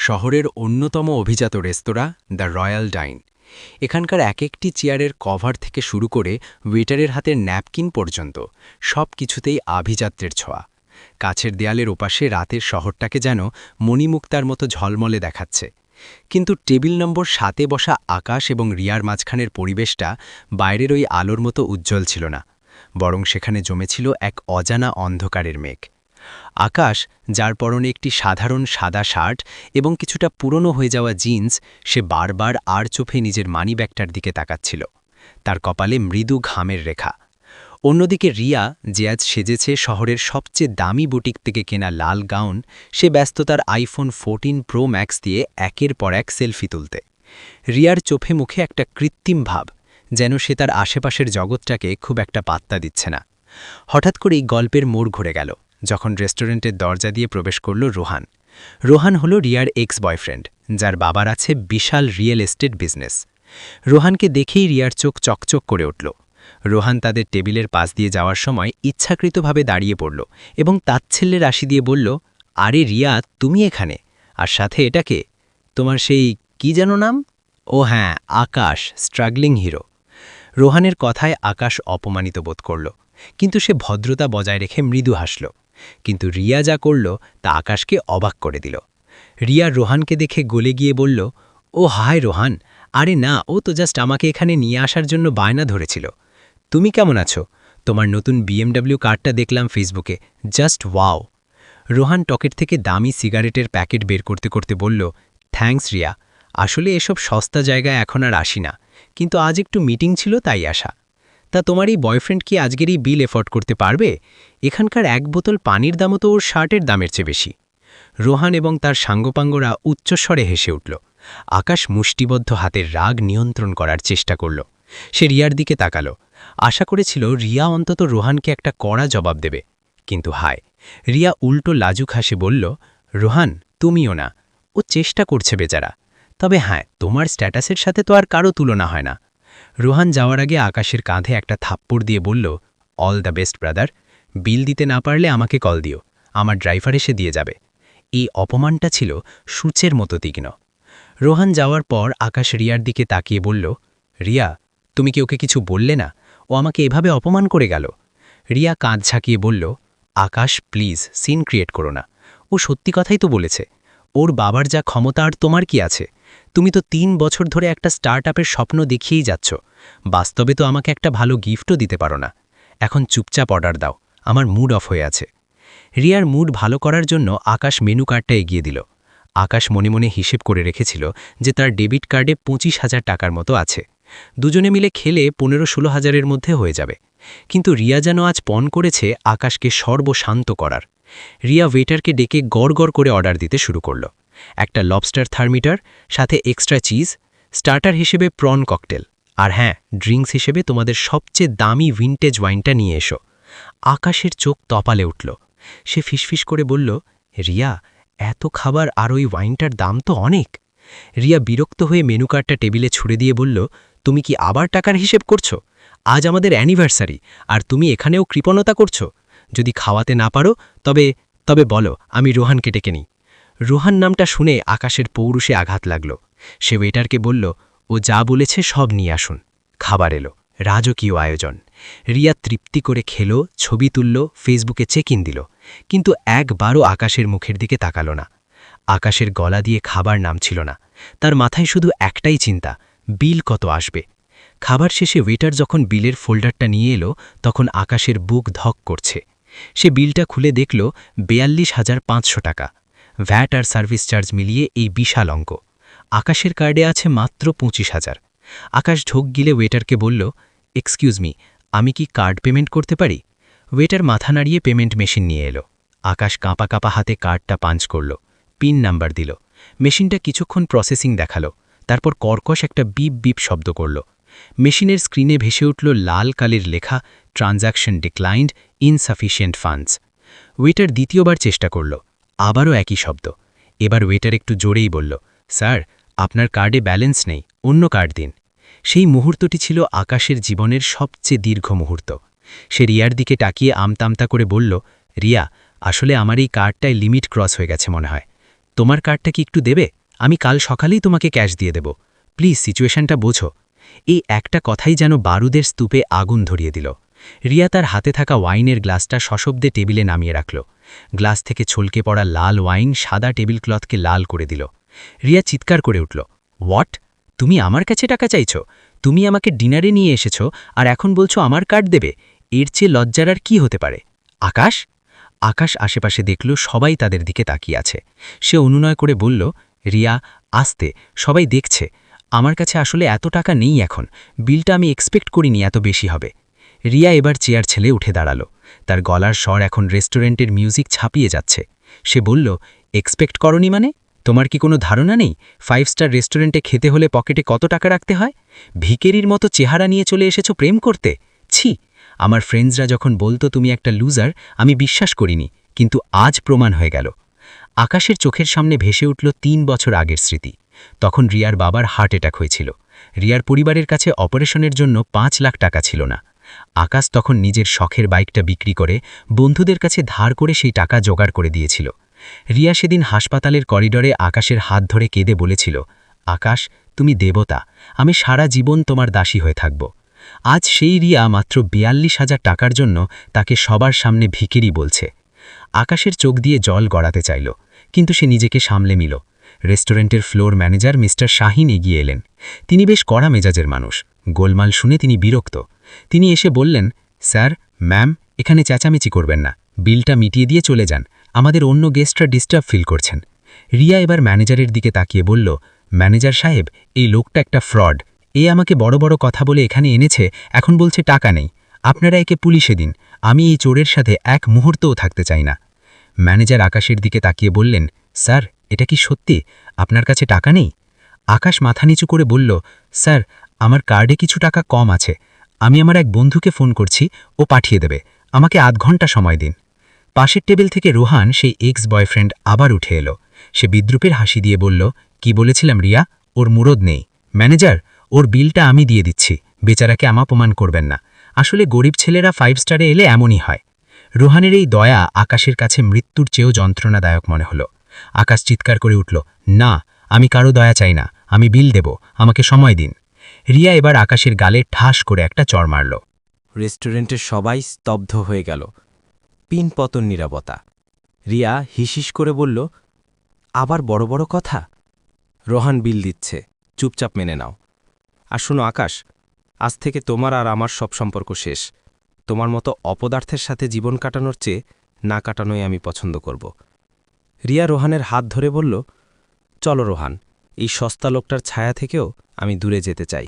শহরের অন্যতম অভিজাত রেস্তোরাঁ দ্য রয়্যাল ডাইন। এখানকার এক একটি চেয়ারের কভার থেকে শুরু করে ওয়েটারের হাতের ন্যাপকিন পর্যন্ত সব কিছুতেই আভিজাত্যের ছোঁয়া। কাছের দেয়ালের ওপাশে রাতের শহরটাকে যেন মণিমুক্তার মতো ঝলমলে দেখাচ্ছে। কিন্তু টেবিল নম্বর 7-এ বসা আকাশ এবং রিয়ার মাঝখানের পরিবেশটা বাইরের ওই আলোর মতো উজ্জ্বল ছিল না, বরং সেখানে জমেছিল এক অজানা অন্ধকারের মেঘ। আকাশ, যার পরনে একটি সাধারণ সাদা শার্ট এবং কিছুটা পুরনো হয়ে যাওয়া জিন্স, সে বারবার আর চোখে নিজের মানিব্যাগটার দিকে তাকাচ্ছিল। তার কপালে মৃদু ঘামের রেখা। অন্যদিকে রিয়া, যে আজ সেজেছে শহরের সবচেয়ে দামি বুটিক থেকে কেনা লাল গাউন, সে ব্যস্ত তার আইফোন 14 প্রো ম্যাক্স দিয়ে একের পর এক সেলফি তুলতে। রিয়ার চোখে মুখে একটা কৃত্রিম ভাব, যেন সে তার আশেপাশের জগৎটাকে খুব একটা পাত্তা দিচ্ছে না। হঠাৎ করেই গল্পের মোড় ঘুরে গেল যখন রেস্টুরেন্টের দরজা দিয়ে প্রবেশ করল রোহান। রোহান হল রিয়ার এক্স বয়ফ্রেন্ড, যার বাবার আছে বিশাল রিয়েল এস্টেট বিজনেস। রোহানকে দেখেই রিয়ার চোখ চকচক করে উঠল। রোহান তাদের টেবিলের পাশ দিয়ে যাওয়ার সময় ইচ্ছাকৃতভাবে দাঁড়িয়ে পড়ল এবং তাচ্ছিল্যের রাশি দিয়ে বলল, আরে রিয়া, তুমি এখানে? আর সাথে এটাকে? তোমার সেই কি যেন নাম? ও হ্যাঁ, আকাশ, স্ট্রাগলিং হিরো। রোহানের কথায় আকাশ অপমানিত বোধ করল, কিন্তু সে ভদ্রতা বজায় রেখে মৃদু হাসল। কিন্তু রিয়া যা করল তা আকাশকে অবাক করে দিল। রিয়া রোহানকে দেখে গলে গিয়ে বলল, ও হায় রোহান, আরে না, ও তো জাস্ট আমাকে এখানে নিয়ে আসার জন্য বায়না ধরেছিল। তুমি কেমন আছো? তোমার নতুন BMW কার্ডটা দেখলাম ফেসবুকে, জাস্ট ওয়াও। রোহান টকেট থেকে দামি সিগারেটের প্যাকেট বের করতে করতে বলল, থ্যাঙ্কস রিয়া, আসলে এসব সস্তা জায়গায় এখন আর আসি না, কিন্তু আজ একটু মিটিং ছিল তাই আসা। তা তোমার এই বয়ফ্রেন্ড কি আজকের এই বিল এফোর্ড করতে পারবে? এখানকার এক বোতল পানির দামও তো ওর শার্টের দামের চেয়ে বেশি। রোহান এবং তার সাঙ্গপাঙ্গরা উচ্চস্বরে হেসে উঠল। আকাশ মুষ্টিবদ্ধ হাতের রাগ নিয়ন্ত্রণ করার চেষ্টা করল। সে রিয়ার দিকে তাকাল, আশা করেছিল রিয়া অন্তত রোহানকে একটা কড়া জবাব দেবে। কিন্তু হায়, রিয়া উল্টো লাজুক হাসে বলল, রোহান, তুমিও না, ও চেষ্টা করছে বেচারা। তবে হ্যাঁ, তোমার স্ট্যাটাসের সাথে তো আর কারো তুলনা হয় না। রোহান যাওয়ার আগে আকাশের কাঁধে একটা থাপ্পড় দিয়ে বলল, অল দ্য বেস্ট ব্রাদার। বিল দিতে না পারলে আমাকে কল দিও, আমার ড্রাইভার এসে দিয়ে যাবে। এই অপমানটা ছিল সূচের মতো তীক্ষ্ণ। রোহান যাওয়ার পর আকাশ রিয়ার দিকে তাকিয়ে বলল, রিয়া, তুমি কি ওকে কিছু বললে না? ও আমাকে এভাবে অপমান করে গেল। রিয়া কাঁধ ঝাঁকিয়ে বলল, আকাশ প্লিজ সিন ক্রিয়েট করো না। ও সত্যি কথাই তো বলেছে। ওর বাবার যা ক্ষমতা আর তোমার কি আছে? তুমি তো 3 বছর ধরে একটা স্টার্টআপের স্বপ্ন দেখিয়েই যাচ্ছ। বাস্তবে তো আমাকে একটা ভালো গিফটও দিতে পারো না। এখন চুপচাপ অর্ডার দাও, আমার মুড অফ হয়ে আছে। রিয়ার মুড ভালো করার জন্য আকাশ মেনু কার্ডটা এগিয়ে দিল। আকাশ মনে মনে হিসেব করে রেখেছিল যে তার ডেবিট কার্ডে 25,000 টাকার মতো আছে। দুজনে মিলে খেলে 15-16 হাজারের মধ্যে হয়ে যাবে। কিন্তু রিয়া যেন আজ পণ করেছে আকাশকে সর্বশান্ত করার। রিয়া ওয়েটারকে ডেকে গড় গড় করে অর্ডার দিতে শুরু করল। একটা লবস্টার থার্মিটার, সাথে এক্সট্রা চিজ, স্টার্টার হিসেবে প্রন ককটেল, আর হ্যাঁ, ড্রিঙ্কস হিসেবে তোমাদের সবচেয়ে দামি ভিনটেজ ওয়াইনটা নিয়ে এসো। আকাশের চোখ তপালে উঠল। সে ফিসফিস করে বলল, রিয়া, এত খাবার আর ওই ওয়াইনটার দাম তো অনেক। রিয়া বিরক্ত হয়ে মেনু কার্ডটা টেবিলে ছুড়ে দিয়ে বলল, তুমি কি আবার টাকার হিসেব করছো? আজ আমাদের অ্যানিভার্সারি, আর তুমি এখানেও কৃপণতা করছো। যদি খাওয়াতে না পারো তবে তবে বলো, আমি রোহানকে ডেকে নিই। রোহান নামটা শুনে আকাশের পৌরুষে আঘাত লাগল। সে ওয়েটারকে বলল, ও যা বলেছে সব নিয়ে আসুন। খাবার এলো, রাজকীয় আয়োজন। রিয়া তৃপ্তি করে খেল, ছবি তুলল, ফেসবুকে চেক ইন দিল, কিন্তু একবারও আকাশের মুখের দিকে তাকাল না। আকাশের গলা দিয়ে খাবার নামছিল না। তার মাথায় শুধু একটাই চিন্তা, বিল কত আসবে। খাবার শেষে ওয়েটার যখন বিলের ফোল্ডারটা নিয়ে এলো, তখন আকাশের বুক ধক করছে। সে বিলটা খুলে দেখল 42,500 টাকা। ভ্যাট আর সার্ভিস চার্জ মিলিয়ে এই বিশাল অঙ্ক। আকাশের কার্ডে আছে মাত্র 25,000। আকাশ ঢোক গিলে ওয়েটারকে বলল, এক্সকিউজ মি, আমি কি কার্ড পেমেন্ট করতে পারি? ওয়েটার মাথা নাড়িয়ে পেমেন্ট মেশিন নিয়ে এলো। আকাশ কাঁপা কাঁপা হাতে কার্ডটা পাঞ্চ করল, পিন নাম্বার দিল। মেশিনটা কিছুক্ষণ প্রসেসিং দেখালো, তারপর কর্কশ একটা বিপ বিপ শব্দ করল। মেশিনের স্ক্রিনে ভেসে উঠল লাল কালির লেখা, transaction declined, insufficient funds. Waiter দ্বিতীয়বার চেষ্টা করল, আবারও একই শব্দ। এবার ওয়েটার একটু জোরেই বলল, স্যার, আপনার কার্ডে ব্যালেন্স নেই, অন্য কার্ড দিন। সেই মুহূর্তটি ছিল আকাশের জীবনের সবচেয়ে দীর্ঘ মুহূর্ত। সে রিয়ার দিকে তাকিয়ে আমতামতা করে বলল, রিয়া, আসলে আমার এই কার্ডটায় লিমিট ক্রস হয়ে গেছে মনে হয়। তোমার কার্ডটা কি একটু দেবে? আমি কাল সকালেই তোমাকে ক্যাশ দিয়ে দেব। প্লিজ সিচুয়েশনটা বোঝো। এই একটা কথাই যেন বারুদের স্তূপে আগুন ধরিয়ে দিল। রিয়া তার হাতে থাকা ওয়াইনের গ্লাসটা সশব্দে টেবিলে নামিয়ে রাখল। গ্লাস থেকে ছলকে পড়া লাল ওয়াইন সাদা টেবিল ক্লথকে লাল করে দিল। রিয়া চিৎকার করে উঠল, হোয়াট? তুমি আমার কাছে টাকা চাইছ? তুমি আমাকে ডিনারে নিয়ে এসেছো আর এখন বলছো আমার কার্ড দেবে? এর চেয়ে লজ্জার আর কি হতে পারে? আকাশ? আকাশ আশেপাশে দেখল সবাই তাদের দিকে তাকিয়ে আছে। সে অনুনয় করে বলল, রিয়া, আস্তে, সবাই দেখছে। আমার কাছে আসলে এত টাকা নেই এখন। বিলটা আমি এক্সপেক্ট করিনি এত বেশি হবে। রিয়া এবার চেয়ার ছেলে উঠে দাঁড়ালো। তার গলার স্বর এখন রেস্টুরেন্টের মিউজিক ছাপিয়ে যাচ্ছে। সে বলল, এক্সপেক্ট করনি মানে? তোমার কি কোনো ধারণা নেই 5 স্টার রেস্টুরেন্টে খেতে হলে পকেটে কত টাকা রাখতে হয়? ভিকেরির মতো চেহারা নিয়ে চলে এসেছো প্রেম করতে? ছি! আমার ফ্রেন্ডসরা যখন বলতো তুমি একটা লুজার, আমি বিশ্বাস করিনি, কিন্তু আজ প্রমাণ হয়ে গেল। আকাশের চোখের সামনে ভেসে উঠল 3 বছর আগের স্মৃতি। তখন রিয়ার বাবার হার্ট অ্যাটাক হয়েছিল। রিয়ার পরিবারের কাছে অপারেশনের জন্য 5 লাখ টাকা ছিল না। আকাশ তখন নিজের শখের বাইকটা বিক্রি করে বন্ধুদের কাছে ধার করে সেই টাকা জোগাড় করে দিয়েছিল। রিয়া সেদিন হাসপাতালের করিডোরে আকাশের হাত ধরে কেঁদে বলেছিল, আকাশ, তুমি দেবতা, আমি সারা জীবন তোমার দাসী হয়ে থাকব। আজ সেই রিয়া মাত্র 42,000 টাকার জন্য তাকে সবার সামনে ভিখিরি বলছে। আকাশের চোখ দিয়ে জল গড়াতে চাইল, কিন্তু সে নিজেকে সামলে নিল। রেস্টুরেন্টের ফ্লোর ম্যানেজার মিস্টার শাহিন এগিয়ে এলেন। তিনি বেশ কড়া মেজাজের মানুষ। গোলমাল শুনে তিনি বিরক্ত। তিনি এসে বললেন, স্যার, ম্যাম, এখানে চেঁচামেচি করবেন না। বিলটা মিটিয়ে দিয়ে চলে যান। আমাদের অন্য গেস্টরা ডিস্টার্ব ফিল করছেন। রিয়া এবার ম্যানেজারের দিকে তাকিয়ে বলল, ম্যানেজার সাহেব, এই লোকটা একটা ফ্রড। এ আমাকে বড় বড় কথা বলে এখানে এনেছে, এখন বলছে টাকা নেই। আপনারা একে পুলিশে দিন। আমি এই চোরের সাথে এক মুহূর্তও থাকতে চাই না। ম্যানেজার আকাশের দিকে তাকিয়ে বললেন, স্যার, এটা কি সত্যি আপনার কাছে টাকা নেই? আকাশ মাথা নিচু করে বলল, স্যার, আমার কার্ডে কিছু টাকা কম আছে। আমি আমার এক বন্ধুকে ফোন করছি, ও পাঠিয়ে দেবে। আমাকে আধ ঘন্টা সময় দিন। পাশের টেবিল থেকে রোহান, সেই এক্স বয়ফ্রেন্ড, আবার উঠে এলো। সে বিদ্রুপের হাসি দিয়ে বলল, কি বলেছিলাম রিয়া, ওর মুরদ নেই। ম্যানেজার, ওর বিলটা আমি দিয়ে দিচ্ছি। বেচারাকে অপমান করবেন না। আসলে গরিব ছেলেরা 5 স্টারে এলে এমনই হয়। রোহানের এই দয়া আকাশের কাছে মৃত্যুর চেয়েও যন্ত্রণাদায়ক মনে হলো। আকাশ চিৎকার করে উঠল, না, আমি কারো দয়া চাই না। আমি বিল দেব, আমাকে সময় দিন। রিয়া এবার আকাশের গালে ঠাস করে একটা চড় মারল। রেস্টুরেন্টের সবাই স্তব্ধ হয়ে গেল। পিনপতন নীরবতা। রিয়া হিসিস করে বলল, আবার বড় বড় কথা? রোহান বিল দিচ্ছে, চুপচাপ মেনে নাও। আর শোনো আকাশ, আজ থেকে তোমার আর আমার সব সম্পর্ক শেষ। তোমার মতো অপদার্থের সাথে জীবন কাটানোর চেয়ে না কাটানোই আমি পছন্দ করব। রিয়া রোহানের হাত ধরে বলল, চলো রোহান, এই সস্তা লোকটার ছায়া থেকেও আমি দূরে যেতে চাই।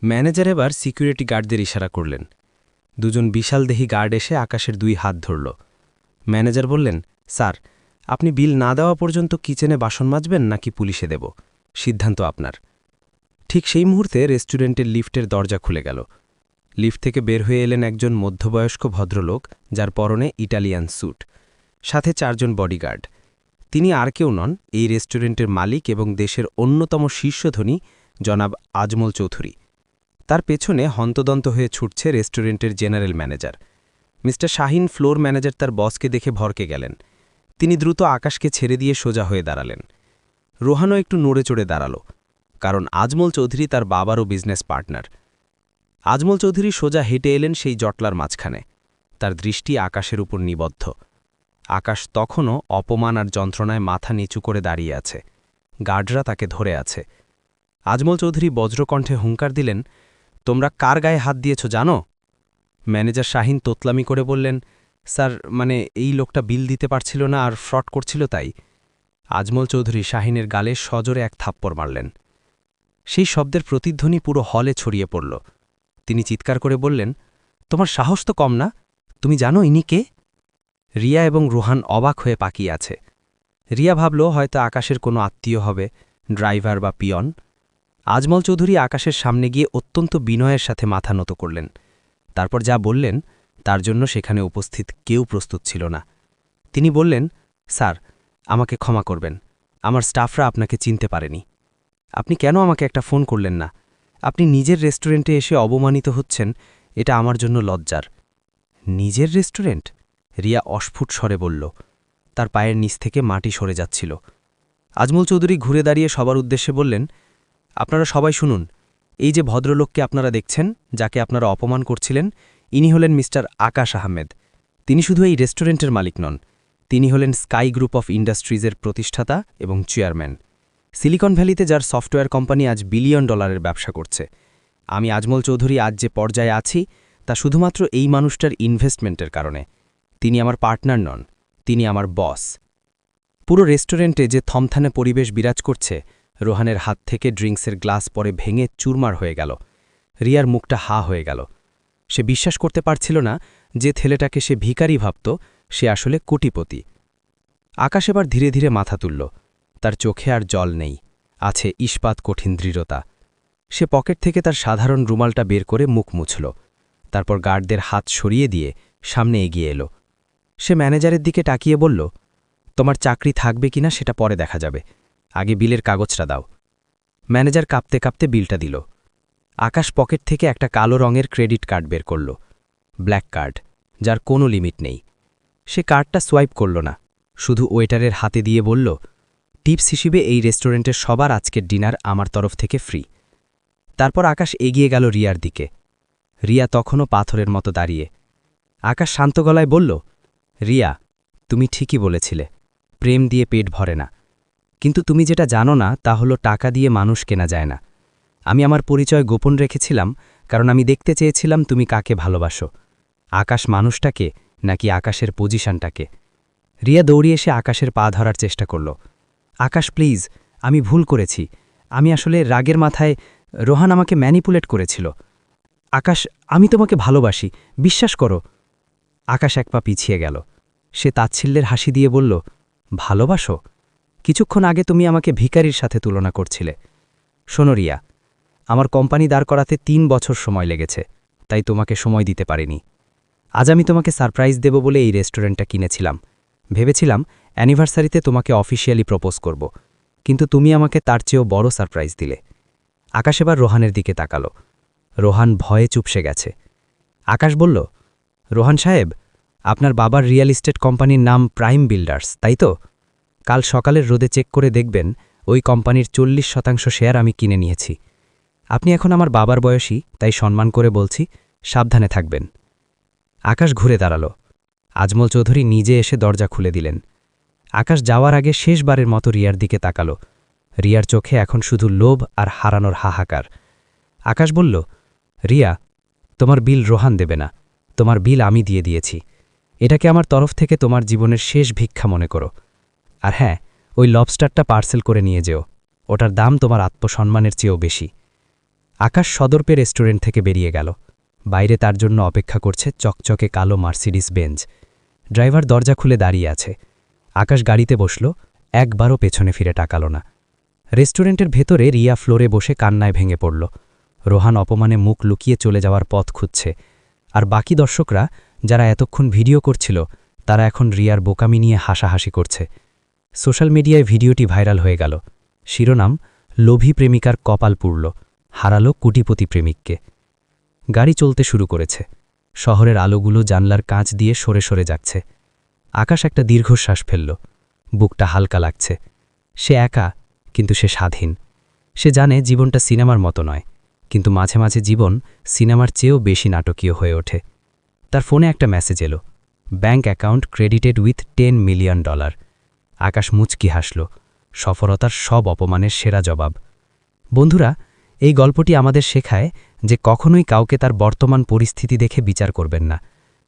ম্যানেজার এবার সিকিউরিটি গার্ডদের ইশারা করলেন। দুজন বিশালদেহী গার্ড এসে আকাশের 2 হাত ধরল। ম্যানেজার বললেন, স্যার, আপনি বিল না দেওয়া পর্যন্ত কিচেনে বাসন মাজবেন নাকি পুলিশে দেব, সিদ্ধান্ত আপনার। ঠিক সেই মুহূর্তে রেস্টুরেন্টের লিফটের দরজা খুলে গেল। লিফট থেকে বের হয়ে এলেন একজন মধ্যবয়স্ক ভদ্রলোক, যার পরনে ইটালিয়ান স্যুট, সাথে 4 জন বডিগার্ড। তিনি আর কেউ নন, এই রেস্টুরেন্টের মালিক এবং দেশের অন্যতম শীর্ষধনী জনাব আজমল চৌধুরী। তার পেছনে হন্তদন্ত হয়ে ছুটছে রেস্টুরেন্টের general manager mister Shahin. Floor manager তার বসকে দেখে ভরকে গেলেন। তিনি দ্রুত আকাশকে ছেড়ে দিয়ে সোজা হয়ে দাঁড়ালেন। রোহানও একটু নড়ে চড়ে দাঁড়াল, কারণ আজমল চৌধুরী তার বাবারও বিজনেস পার্টনার। আজমল চৌধুরী সোজা হেঁটে এলেন সেই জটলার মাঝখানে। তার দৃষ্টি আকাশের উপর নিবদ্ধ। আকাশ তখনও অপমান আর যন্ত্রণায় মাথা নিচু করে দাঁড়িয়ে আছে। গার্ডরা তাকে ধরে আছে। আজমল চৌধুরী বজ্রকণ্ঠে হুঙ্কার দিলেন, তোমরা কার গায়ে হাত দিয়েছ জানো? ম্যানেজার শাহিন তোতলামি করে বললেন, স্যার, মানে এই লোকটা বিল দিতে পারছিল না আর ফ্রড করছিল তাই। আজমল চৌধুরী শাহিনের গালে সজোরে এক থাপ্পড় মারলেন। সেই শব্দের প্রতিধ্বনি পুরো হলে ছড়িয়ে পড়ল। তিনি চিৎকার করে বললেন, তোমার সাহস তো কম না? তুমি জানো ইনি কে? রিয়া এবং রোহান অবাক হয়ে পাকিয়ে আছে। রিয়া ভাবল হয়তো আকাশের কোনো আত্মীয় হবে, ড্রাইভার বা পিয়ন। আজমল চৌধুরী আকাশের সামনে গিয়ে অত্যন্ত বিনয়ের সাথে মাথা নত করলেন। তারপর যা বললেন তার জন্য সেখানে উপস্থিত কেউ প্রস্তুত ছিল না। তিনি বললেন, স্যার, আমাকে ক্ষমা করবেন। আমার স্টাফরা আপনাকে চিনতে পারেনি। আপনি কেন আমাকে একটা ফোন করলেন না? আপনি নিজের রেস্টুরেন্টে এসে অবমানিত হচ্ছেন, এটা আমার জন্য লজ্জার। নিজের রেস্টুরেন্ট? রিয়া অস্ফুট স্বরে বলল। তার পায়ের নিচ থেকে মাটি সরে যাচ্ছিল। আজমল চৌধুরী ঘুরে দাঁড়িয়ে সবার উদ্দেশ্যে বললেন, আপনারা সবাই শুনুন, এই যে ভদ্রলোককে আপনারা দেখছেন, যাকে আপনারা অপমান করছিলেন, ইনি হলেন মিস্টার আকাশ আহমেদ। তিনি শুধু এই রেস্টুরেন্টের মালিক নন, তিনি হলেন স্কাই গ্রুপ অফ ইন্ডাস্ট্রিজের প্রতিষ্ঠাতা এবং চেয়ারম্যান। সিলিকন ভ্যালিতে যার সফটওয়্যার কোম্পানি আজ বিলিয়ন ডলারের ব্যবসা করছে। আমি আজমল চৌধুরী আজ যে পর্যায়ে আছি তা শুধুমাত্র এই মানুষটার ইনভেস্টমেন্টের কারণে। তিনি আমার পার্টনার নন, তিনি আমার বস। পুরো রেস্টুরেন্টে যে থমথানে পরিবেশ বিরাজ করছে, রোহানের হাত থেকে ড্রিঙ্কসের গ্লাস পরে ভেঙে চুরমার হয়ে গেল। রিয়ার মুখটা হা হয়ে গেল। সে বিশ্বাস করতে পারছিল না যে ছেলেটাকে সে ভিখারি ভাবত, সে আসলে কোটিপতি। আকাশ এবার ধীরে ধীরে মাথা তুলল। তার চোখে আর জল নেই, আছে ইস্পাত কঠিন দৃঢ়তা। সে পকেট থেকে তার সাধারণ রুমালটা বের করে মুখ মুছল, তারপর গার্ডদের হাত সরিয়ে দিয়ে সামনে এগিয়ে এলো। সে ম্যানেজারের দিকে তাকিয়ে বলল, তোমার চাকরি থাকবে কিনা সেটা পরে দেখা যাবে, আগে বিলের কাগজটা দাও। ম্যানেজার কাঁপতে কাঁপতে বিলটা দিল। আকাশ পকেট থেকে একটা কালো রঙের ক্রেডিট কার্ড বের করল, ব্ল্যাক কার্ড, যার কোনো লিমিট নেই। সে কার্ডটা সোয়াইপ করল না, শুধু ওয়েটারের হাতে দিয়ে বলল, টিপস হিসেবে এই রেস্টুরেন্টের সবার আজকের ডিনার আমার তরফ থেকে ফ্রি। তারপর আকাশ এগিয়ে গেল রিয়ার দিকে। রিয়া তখনও পাথরের মতো দাঁড়িয়ে। আকাশ শান্ত গলায় বলল, রিয়া, তুমি ঠিকই বলেছিলে, প্রেম দিয়ে পেট ভরে না। কিন্তু তুমি যেটা জানো না তা হলো টাকা দিয়ে মানুষ কেনা যায় না। আমি আমার পরিচয় গোপন রেখেছিলাম কারণ আমি দেখতে চেয়েছিলাম তুমি কাকে ভালোবাসো, আকাশ মানুষটাকে নাকি আকাশের পজিশনটাকে। রিয়া দৌড়িয়ে এসে আকাশের পা ধরার চেষ্টা করল। আকাশ প্লিজ, আমি ভুল করেছি, আমি আসলে রাগের মাথায়, রোহান আমাকে ম্যানিপুলেট করেছিল। আকাশ, আমি তোমাকে ভালোবাসি, বিশ্বাস করো। আকাশ এক পা পিছিয়ে গেল। সে তাচ্ছিল্যের হাসি দিয়ে বলল, ভালোবাসো? কিছুক্ষণ আগে তুমি আমাকে ভিখারির সাথে তুলনা করছিলে। শোনো রিয়া, আমার কোম্পানি দাঁড় করাতে ৩ বছর সময় লেগেছে, তাই তোমাকে সময় দিতে পারিনি। আজ আমি তোমাকে সারপ্রাইজ দেব বলে এই রেস্টুরেন্টটা কিনেছিলাম। ভেবেছিলাম অ্যানিভার্সারিতে তোমাকে অফিসিয়ালি প্রপোজ করব, কিন্তু তুমি আমাকে তার চেয়েও বড় সারপ্রাইজ দিলে। আকাশ এবার রোহানের দিকে তাকালো। রোহান ভয়ে চুপসে গেছে। আকাশ বলল, রোহান সাহেব, আপনার বাবার রিয়েল এস্টেট কোম্পানির নাম প্রাইম বিল্ডার্স, তাই তো? কাল সকালের রোদে চেক করে দেখবেন ওই কোম্পানির 40% শেয়ার আমি কিনে নিয়েছি। আপনি এখন আমার বাবার বয়সী, তাই সম্মান করে বলছি, সাবধানে থাকবেন। আকাশ ঘুরে দাঁড়াল। আজমল চৌধুরী নিজে এসে দরজা খুলে দিলেন। আকাশ যাওয়ার আগে শেষবারের মতো রিয়ার দিকে তাকাল। রিয়ার চোখে এখন শুধু লোভ আর হারানোর হাহাকার। আকাশ বলল, রিয়া, তোমার বিল রোহান দেবে না, তোমার বিল আমি দিয়ে দিয়েছি। এটাকে আমার তরফ থেকে তোমার জীবনের শেষ ভিক্ষা মনে করো। আর হ্যাঁ, ওই লবস্টারটা পার্সেল করে নিয়ে যেও, ওটার দাম তোমার আত্মসম্মানের চেয়েও বেশি। আকাশ সদর্পে রেস্টুরেন্ট থেকে বেরিয়ে গেল। বাইরে তার জন্য অপেক্ষা করছে চকচকে কালো মার্সিডিস বেঞ্জ। ড্রাইভার দরজা খুলে দাঁড়িয়ে আছে। আকাশ গাড়িতে বসল, একবারও পেছনে ফিরে তাকাল না। রেস্টুরেন্টের ভেতরে রিয়া ফ্লোরে বসে কান্নায় ভেঙে পড়ল। রোহান অপমানে মুখ লুকিয়ে চলে যাওয়ার পথ খুঁজছে। আর বাকি দর্শকরা, যারা এতক্ষণ ভিডিও করছিল, তারা এখন রিয়ার বোকামি নিয়ে হাসাহাসি করছে। সোশ্যাল মিডিয়ায় ভিডিওটি ভাইরাল হয়ে গেল। শিরোনাম, লোভী প্রেমিকার কপাল পুড়ল, হারালো কোটিপতি প্রেমিককে। গাড়ি চলতে শুরু করেছে। শহরের আলোগুলো জানলার কাঁচ দিয়ে সরে সরে যাচ্ছে। আকাশ একটা দীর্ঘশ্বাস ফেলল। বুকটা হালকা লাগছে। সে একা, কিন্তু সে স্বাধীন। সে জানে জীবনটা সিনেমার মতো নয়, কিন্তু মাঝে মাঝে জীবন সিনেমার চেয়েও বেশি নাটকীয় হয়ে ওঠে। তার ফোনে একটা মেসেজ এলো, bank account credited with $10 million. Akash মুচকি হাসল, সফলতার সব অপমানের সেরা জবাব। বন্ধুরা, এই গল্পটি আমাদের শেখায় যে কখনোই কাউকে তার বর্তমান পরিস্থিতি দেখে বিচার করবেন না।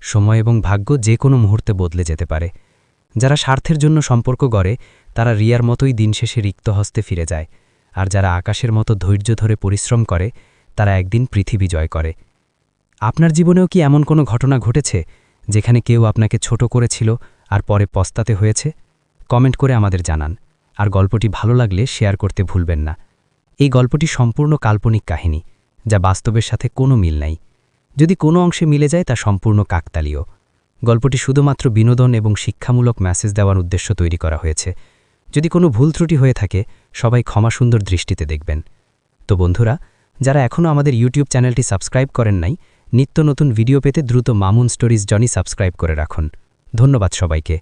সময় এবং ভাগ্য যে কোনো মুহূর্তে বদলে যেতে পারে। যারা স্বার্থের জন্য সম্পর্ক গড়ে, তারা রিয়ার মতোই দিন শেষে রিক্ত হস্তে ফিরে যায়। আর যারা আকাশের মতো ধৈর্য ধরে পরিশ্রম করে, তারা একদিন পৃথিবী জয় করে। আপনার জীবনেও কি এমন কোনো ঘটনা ঘটেছে যেখানে কেউ আপনাকে ছোট করেছিল আর পরে পস্তাতে হয়েছে? কমেন্ট করে আমাদের জানান। আর গল্পটি ভালো লাগলে শেয়ার করতে ভুলবেন না। এই গল্পটি সম্পূর্ণ কাল্পনিক কাহিনী, যা বাস্তবের সাথে কোনো মিল নাই। যদি কোনো অংশে মিলে যায় তা সম্পূর্ণ কাকতালীয়। গল্পটি শুধুমাত্র বিনোদন এবং শিক্ষামূলক মেসেজ দেওয়ার উদ্দেশ্য তৈরি করা হয়েছে। যদি কোনো ভুল ত্রুটি হয়ে থাকে, সবাই ক্ষমাসুন্দর দৃষ্টিতে দেখবেন। তো বন্ধুরা, যারা এখনও আমাদের ইউটিউব চ্যানেলটি সাবস্ক্রাইব করেন নাই, নিত্য নতুন ভিডিও পেতে দ্রুত মামুন স্টোরিজ জনি সাবস্ক্রাইব করে রাখুন। ধন্যবাদ সবাইকে।